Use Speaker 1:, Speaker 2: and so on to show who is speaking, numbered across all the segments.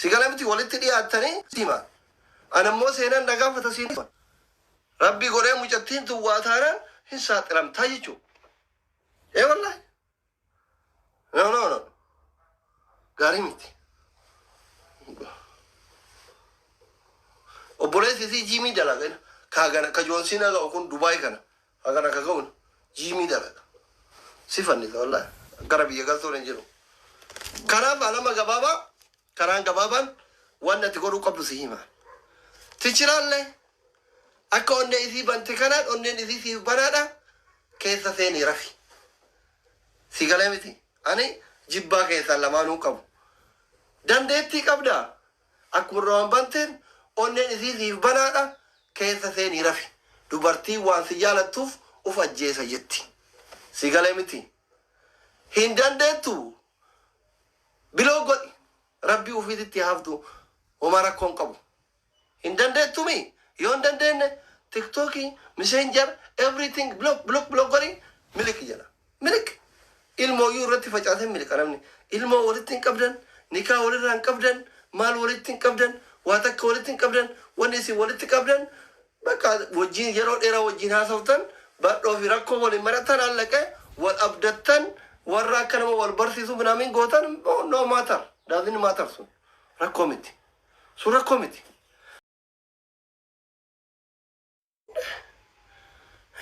Speaker 1: سيقلمتي ولدت لي أتني سيما أنا مو سينا نقافة سيما ربي قرأ مجتين تواتارا هنسات رم تايجو إيه والله نو غاريمتي وبوليس سي جيمي دلغنا كاغنا كجونسينا لو كون دبي كنا أغنا كغون جيمي دلغ سيفني والله غربي يغلطو نجلو كرام على ما غبابا كران غبابا وانا تقولوا قبل سيما تجرال لي أكو أني إذي بنتكنات أني إذي بنادا كيسا ثاني رفي سيقلمتي أني جبا كيسا لما نوكب دندتي قبدا أكو روان بنتين أني إذي بنادا كيسا ثاني رفي دبرتي وان سيالة توف وفجي سجدتي سيقلمتي هندندتو بلو قد ربي وفيدتي حفظو وما ركون قبو هندندتو مي يون دندن تيك توكي ماسنجر everything بلوك غري ملك جلا ملك ilmo yurati facate milik aramni ilmo walitin qabdan nikah waliran qabdan mal walitin qabdan watak walitin qabdan wanisi walitin qabdan baka wajin yaro era wajin hasawtan baddo fi rakko wal maratan alaka wal abdatan warrakan wal barsisu binamin gotan no matter doesn't matter so rakomiti sura komiti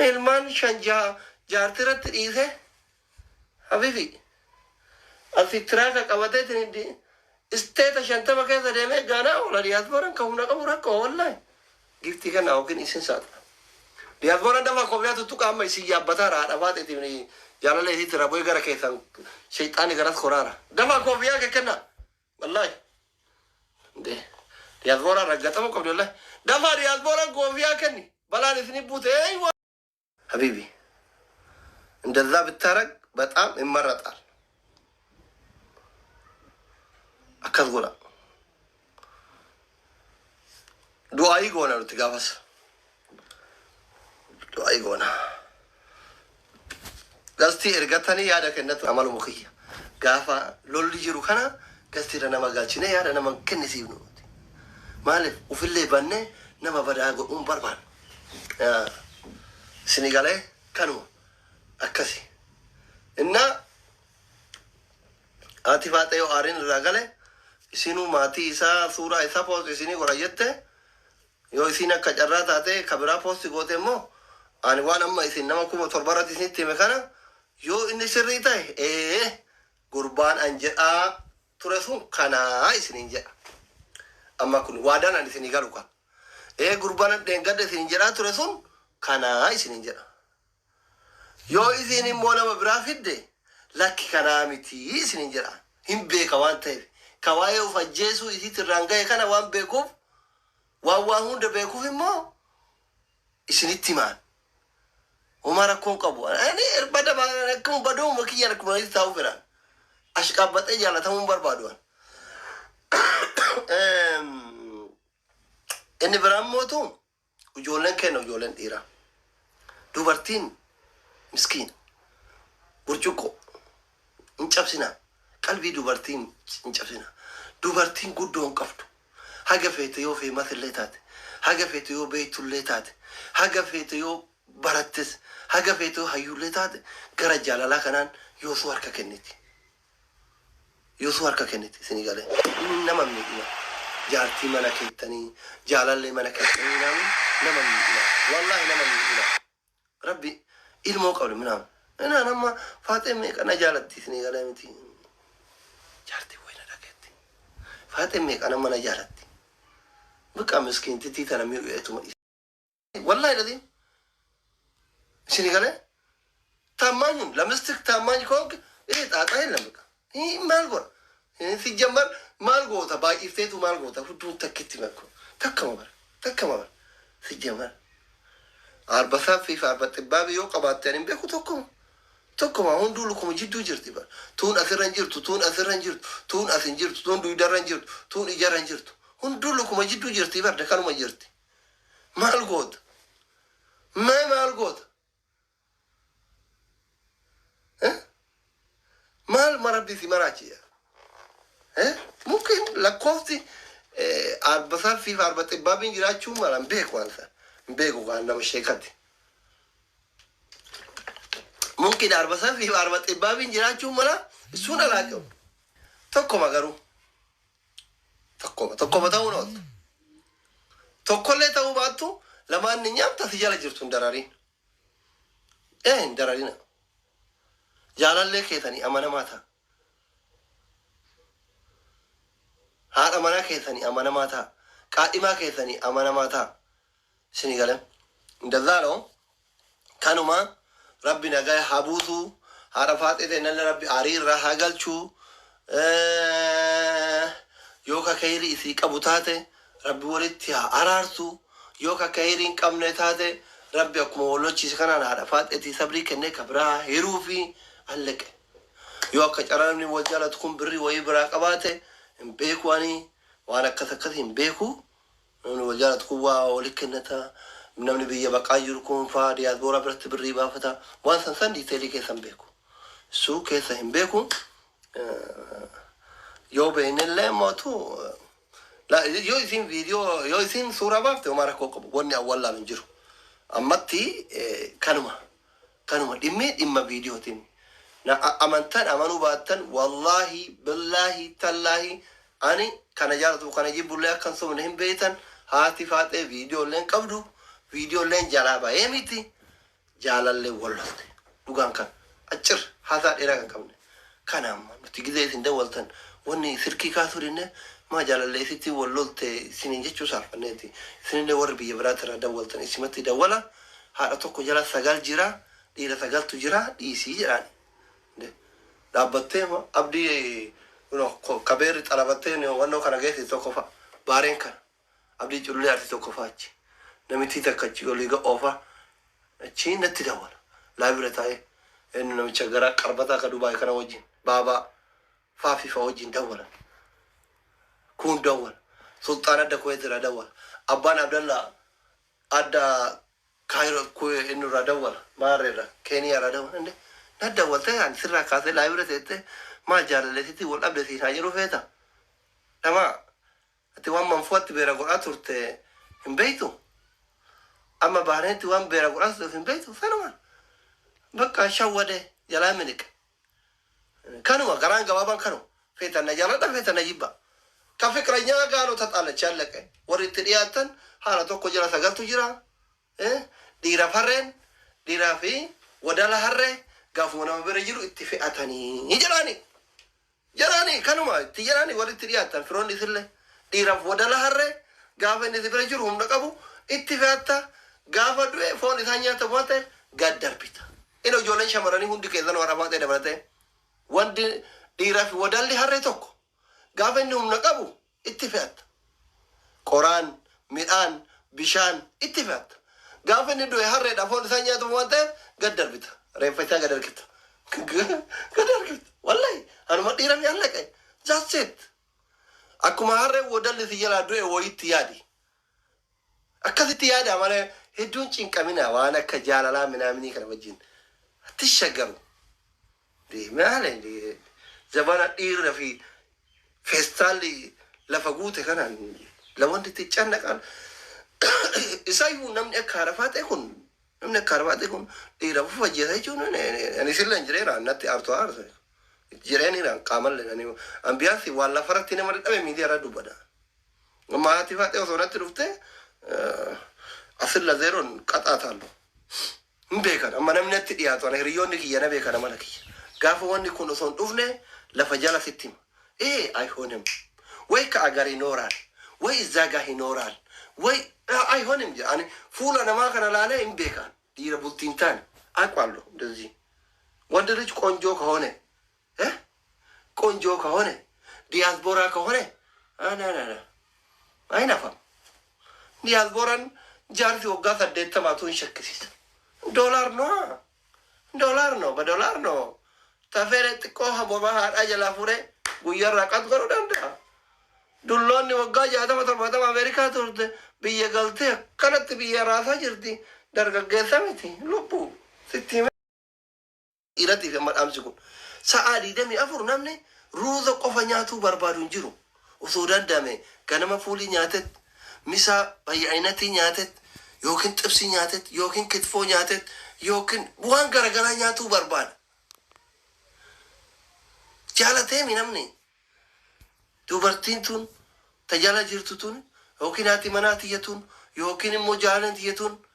Speaker 1: ilman shanja jartirat ise حبيبي الفكرة كقوتي تندي استيت عشان تبغى كذا دمه جانا ولا رياض بران كهونا كمورا كوالله جفتي كنا أوكي نيسن سات رياض بران دفع كوبيا تو كام يسيا بتارا أبغى تتبني جانا ليه ترى بوي كرا كيسان شيطاني كرا خورارا دفع كوبيا كنا والله ده رياض بران رجعتهم كوبيا الله دفع رياض بران كوبيا كني بلا نسني بوته أيوة حبيبي عند الذاب الترك بتأم إمرتال أكاد غلا دعائي غونا لتجاوز دعائي غونا قصدي إرجعتني يا ده كنا تعمل مخيّة قافا لولي جروخنا قصدي أنا ما قالشنا يا أنا ما كني سيبنو مالف وفي اللي بني نما بدأ أقول بربان سنغالي كانوا أكاسي إننا آتفات أيو آرين رجالة إسينو ماتي إسا سورة إسا فوز إسيني قريته يو إسينا كجرات آته خبرة فوز تقوته مو أنوان أما إسين نما كم تربارات إسين تيمكانا يو إني سريته قربان أنجا ترسون كنا إسين إنجا أما كن وادان أن إسين يقالوكا قربان دينغاد إسين إنجا ترسون كنا إسين إنجا يو إذن مونا مبرافد دي لكي كنامتي إذن جرا هم بيكا وان تايف كوايو فجيسو إذي ترانغا يكنا وان بيكوف وان دا بيكوف مو إذن اتمان وما ركون قبو أني إربادا ما ركون بدو مكي يركم إذي تاوفران أشكابت إجالة تمون بربادوان إني برام موتون وجولن كنو وجولن إيرا دوبرتين مسكين برجوكو انشافسنا قلبي دوبرتين انشافسنا دوبرتين قدون قفتو حاجة فيتيو في مثل ليتات حاجة فيتيو بيت ليتات حاجة فيتيو براتس حاجة فيتيو هيو ليتات كرجال لا كنان يوسوار ككنتي يوسوار ككنتي سنغالي نما مني جارتي منكتني جالالي منكتني نما مني والله نما مني ربي ilmo qabli minam ana nama faatime kana jaalatti isni galamiti jaarti wayna dhagetti faatime kana mana jaalatti buka miskin titi tana mi eetuma wallahi ladin isni gale tamanyun lamstik tamany konk taata helam buka malgo si jamar malgo ta ba iftetu malgo ta fudu takitti makko takama si jamar أربعة في أربعة باب يو قبات تاني بيكو تكم هون دولكم جدو جرتي بقى تون أثرنجرت تون أثرنجرت تون أثنجرت تون دويدرنجرت تون إجارنجرت هون دولكم جدو جرتي بقى دكانو ما جرتي ما الجود ما الجود ها ما المربي في مراجع Mungkin lakkoofti arbasaa fi arba xibbaa bin jiraachuu mala hin beeku waan sana hin beeku waan nama sheekatti. Mungkin arbasaa fi arba xibbaa bin jiraachuu mala sun alaa qabu. Tokkoma garuu tokkoma ta'uu noota. Tokkollee ta'uu baattu lamaan ni nyaamta si jala jirtu hin darariin. Hin darariina. Jaalallee keessanii amanamaa ta'a. Haadha manaa keessanii amanamaa ta'a. Qaadhimaa keessanii amanamaa ta'a. Isinii galan. Indazaa noo kanuma rabbi nagaa haa buusuu. Haadha faaxee ta'e nalla rabbi aarii irraa haa galchuu. Yoo ka kayrii isii qabu taate rabbi walitti haa araarsuu. Yoo ka kayrii hin qabne taate rabbi akkuma wallochiise kanaan haadha faaxeetii sabrii kennee ka biraa hiruu fi allaqe. Yoo akka carraamni wal jaalatu kun birrii wayii biraa qabaate hin beeku ani waan akkas akkas hin beeku. Namni wal jaalatu kun waa walitti kennata. Namni biyya baqaa jiru kun faa diyaasbooraa biratti birrii baafata. Waan san diiteelii keessa hin beeku. Suu keessa hin beeku. Yoo beeknillee mootu yoo isin viidiyoo yoo isin suuraa baafte homaa rakkoo qabu wanni awwaallaa hin jiru. Ammatti kanuma dhimma viidiyootiin. Amantan amanuu baattan wallaahi billaahi tallaahi ani kana jaalatu kana jibbullee akkan somne hin beektan haati faaxee viidiyoolleen qabdu viidiyoolleen jalaa baay'ee miti jaalallee wallolte dhugaan kan achir haasaa dheeraa kan qabne kana amma nuti gizee isin dawwaltan wanni sirkii kaasuu dinne maa jaalallee isitti wallolte isiniin jechuu saarfanneeti isinillee warri biyya biraatti irraa dawwaltan isimatti dawwala haadha tokko jala 9 jira dhiira 9tu jira dhiisii jedhaani. Dhaabbattee abdii kabeerri xalabattee wannoo kana geessi tokko fa'a baareen kana abdii cullee arti tokko fa'a achi namitti takka achi olii ga'oofa achi natti dawwala laabira taa'ee inni namicha gara qarbataa ka Dubaay kana wajjin baabaa faafifa wajjin dawwala kun dawwala sultaan adda Kuwait irraa dawwala abbaan Abdallaa adda Kaayiroo inni irraa dawwala Maarreerraa Keeniyaa irraa dawwala nadda walta yani sirraa kaasee laayibira teette maal jaalalleesitti wal dhabdesiisaa jiru feeta. Dhamaa ati waan manfuutti beera godhaa turte hin beektu. Amma baaneetti waan beera godhaa turte hin beektu sanumaan. Bakka shawwade jalaa miliqa. Kanuma garaan gabaabaan kanuma feetan na jaaladha feetan na jibba. Ka fikiranyaa gaaloo taxaalachi allaqe warri itti dhiyaatan haala tokko jira 9tu jira. Dhiiraaf harreen dhiiraa fi wadala harree gaafuma nama bira jiru itti fe'atanii jedhaani kanuma itti jedhaani walitti dhiyaatan firoonni isillee dhiiraaf wadala harree gaafa inni bira jiru humna qabu itti fe'atta gaafa du'e foon isaa nyaata waan ta'e gad darbita. Inni ijoolleen shamarranii hundi keessan warra baatee dabalatee wanti dhiiraaf wadalli harree tokko gaafa inni humna qabu itti fe'atta. Qoraan midhaan bishaan itti fe'atta. Gaafa inni du'e harreedha foon isaa nyaata waan ta'e gad darbita. Reeffachaa gad argita. Wallahi anuma dhiiranii allaqe. That's it. Akkuma harree wadalli si jalaa du'e wayitti yaadi. Akkasitti yaada malee hedduun cinqamina waan akka jaalalaa minaaminii kana wajjin. Ati shaggaru. Maali zabana dhiirra fi feestaalli lafa guute kanaan lawanti itti cannaqan. Isaayyuu namni akka harafaate kun namni akka harafaate kun dhiira fufa jeesa jechuun ani sirra hin jireera natti aartu aarse jireeniidhaan qaamallee ambiyaansi waan lafarratti nama dadhabe miidiyaa irraa dubbata. Maatii faatee osoo natti dhufte asirra zeeroon qaxaataallu hin beekan amma namni natti dhiyaatu ana hiriyoonni kiyya na beekan amala kiyya gaafa wanni kun osoo hin dhufne lafa jala sitti hima አይሆንም ወይ ከአገር ይኖራል ወይ እዛ ጋር ይኖራል ወይ አይሆንም ያኔ ፉላ ነማ ከነላለ እንቤካን ዲረ ቡልቲንታን አቋለሁ እንደዚህ ወንድ ልጅ ቆንጆ ከሆነ ቆንጆ ከሆነ ዲያስፖራ ከሆነ አናናና አይናፋም ዲያስፖራን ጃርሲ ወጋ ሰደተማቱን ሸክሲስ ዶላር ነው በዶላር ነው ተፈረጥ ቆህ ቦባህ አጀላ ፉሬ ጉየራ ቀጥ ገሩ ደንዳ ዱሎኒ ወጋ ያተማ ተርባታ አሜሪካ ቱርት ብየ ገልቴ ከነት ብየ ራሳ ጅርቲ ደርገገሰ ሚቲ ሉቡ ሲቲ ኢራቲ ፈማድ አምስኩ ሰዓዲ ደሚ አፍሩ ናምኔ ruuza qofa nyaatuu barbaadu hin jiru. Osoo danda'ame ganama fuulii nyaatet, misaa baay'inatii nyaatet, yookiin xibsii nyaatet, yookiin kitfoo nyaatet, yookiin waan garagaraa nyaatuu barbaada. Jaalatee mi namni dubartiin tun tajaajila jirtu tun yookiin haati manaa tiyya tun yookiin immoo jaalan tiyya tun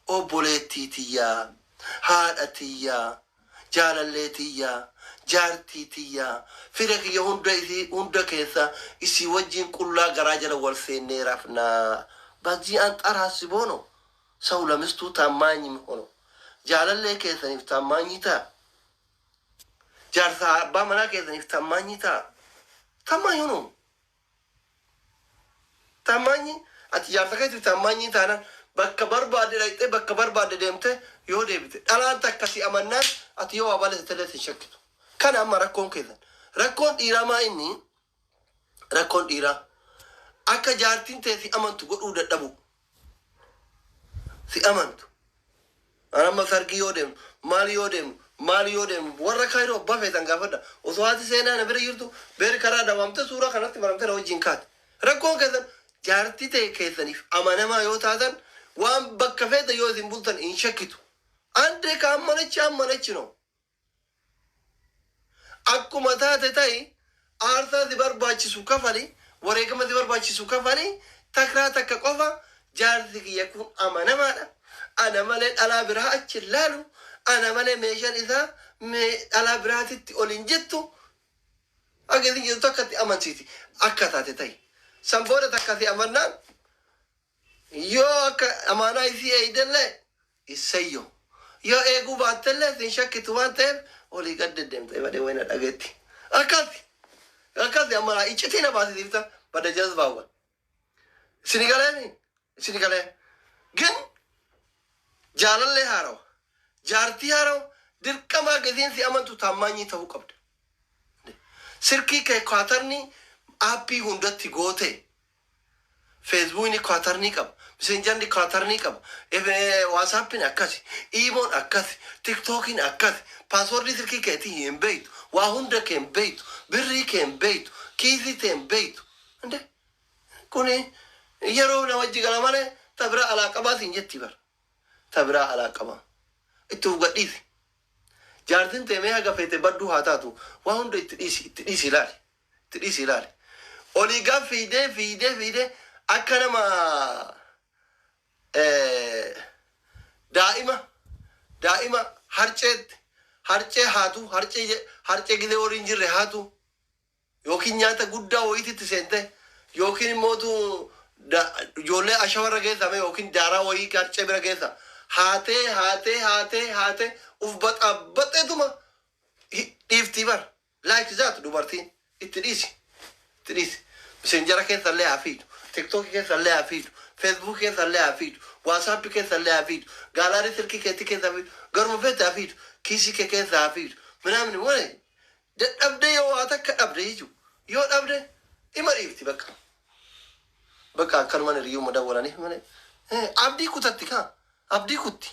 Speaker 1: obboleettii tiyyaa, haadha tiyyaa, jaalallee tiyyaa, jaartii tiyyaa, fira kiyya hunda keessa isii wajjin qullaa garaa jala wal seennee rafnaa. Bajjii anxaraasi boono sau lamistuu taammaanyi hono jaalallee keessaniif taammaanyi ta'a. Jaarsa abbaa manaa keessaniif taammaanyi ta'a. Taammaanyi hono taammaanyi ati jaarsa keetiif taammaanyi taanaan bakka barbaade dhaqxee bakka barbaade deemte yoo deebite dhalaan takkasi amannaan ati yoo abala tetelee sin shakkitu. Kana amma rakkoon keessan rakkoon dhiiraa maa inni rakkoon dhiiraa akka jaartiin ta'e si amantu godhuu dadhabu. Si amantu anamma sargii yoo deemnu maali yoo deemnu warra kaayiroo abbaa feetan gaafadha. Osoo haati seenaa na bira jirtu beeri karaa daawwamte suuraa kanatti maramte na wajjin kaate. Rakkoon keessan jaartii ta'e keessaniif amanamaa yoo taatan waan bakka feeta yoo isin bultan hin shakkitu. Ande ka ammanachi no. Akkuma taate ta'e aarsaa si barbaachisu kafali, wareegama si barbaachisu kafali, takraa takka qofa jaarsi kiyya kun amanamaadha. Ana malee dhalaa biraa achi laalu, ana malee meeshaan isaa dhalaa biraatitti ol hin jettu. Akka isin jettu akkatti amansiisi. Akka taate ta'e. Sanboota takkasi amannaan yoo akka amaanaa isii eeydellee isayyo. Yoo eeguu baattellee sin shakkitu waan ta'eef olii gad deddeemte badee wayna dhageetti. Akkasi ammaa iccitii na baasisiifta bada jazbaawwan. Sini galee gin jaalallee haarawa. Jaartii haarawa dirqamaa gadiin si amantu taammaanyii ta'uu qabda. Sirkii kee kwaatarni aappii hundatti goote. Feesbuukni kwaatarnii qaba. Messengerni kwaatarnii qaba. Waasaappiin akkasi. Iimoon akkasi. Tiktookiin akkasi. Paaswoordii sirkii keetii hin beektu. Waa hunda kee hin beektu. Birrii kee hin beektu. Kiisii kee hin beektu. Kuni yeroo na wajji gala malee tabiraa alaa qabaa siin jetti bara. Tabiraa alaa qabaa. Itti gadhiisi. Jaartiin teemee haga feete badduu haa taatu. Waa hunda itti dhiisi ilaali. Itti dhiisi ilaali. Olii gaa fiidee akka nama daa'ima harcee haatu harcee gidee waliin jirre haatu yookiin nyaata guddaa wayititti seente yookiin immootu ijoollee ashawarra geessame yookiin daaraa wayii harcee bira geessa haatee uf baxeetuma dhiiftii bara laayik zaatu dubartiin itti dhiisi. Messenjera keessallee haa fiidu. TikTok keessallee haa fiidu. Facebook keessallee haa fiidu. WhatsApp keessallee haa fiidu. Gaalaarii silkii keetti keessa haa fiidu. Garuma feete haa fiidu. Kiisii kee keessa haa fiidu. Minaamni wale dadhabdee yoo waa takka dhabde jechuudha. Yoo dhabde ima dhiifti bakka. Bakka akkanumaan hiriyyuu madawwalaniif malee. Abdii kutatti kaa. Abdii kutti.